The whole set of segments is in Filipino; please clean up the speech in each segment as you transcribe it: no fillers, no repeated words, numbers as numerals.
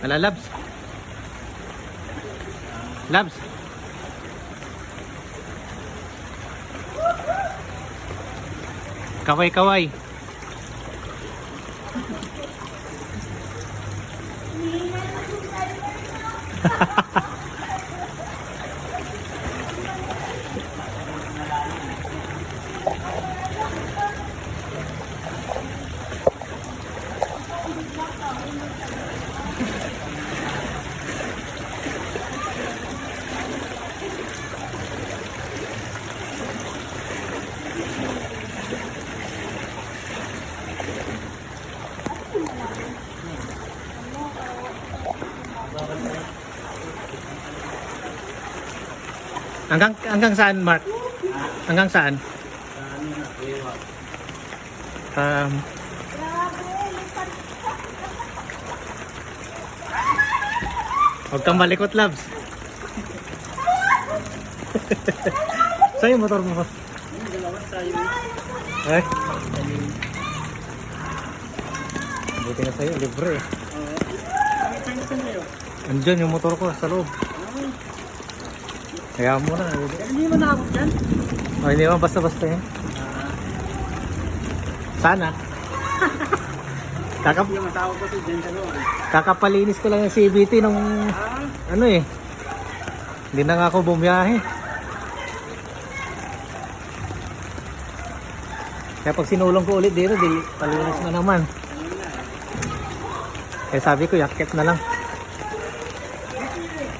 Wala, Labs. Labs. Kaway, kaway. Hanggang saan, Mark? Hanggang saan? Huwag kang malikot, Labs. Sa'yo motor mo. Eh? Buti na sa'yo, libre eh. Andyan yung motor ko sa loob. Kaya mo na. Hindi mo nakabot dyan? O, hindi mo basta-basta yun. Sana. Yung matawag ko dyan sa loob. Kakapalinis ko lang yung CVT nung ano eh. Hindi na nga ako bumiyahe. Kaya pag sinulong ko ulit dito, di palinis na naman. Kaya sabi ko, yakit na lang.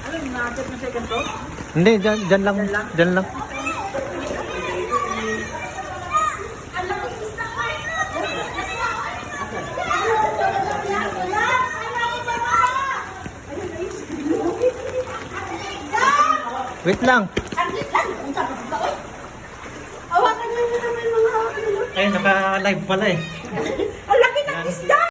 Ano yung nakakit na second floor? Hindi, dyan lang. Dyan lang. Wait lang. Hawakan mo naman mga... Ay, naka-live pala eh. Ang laki ng isda!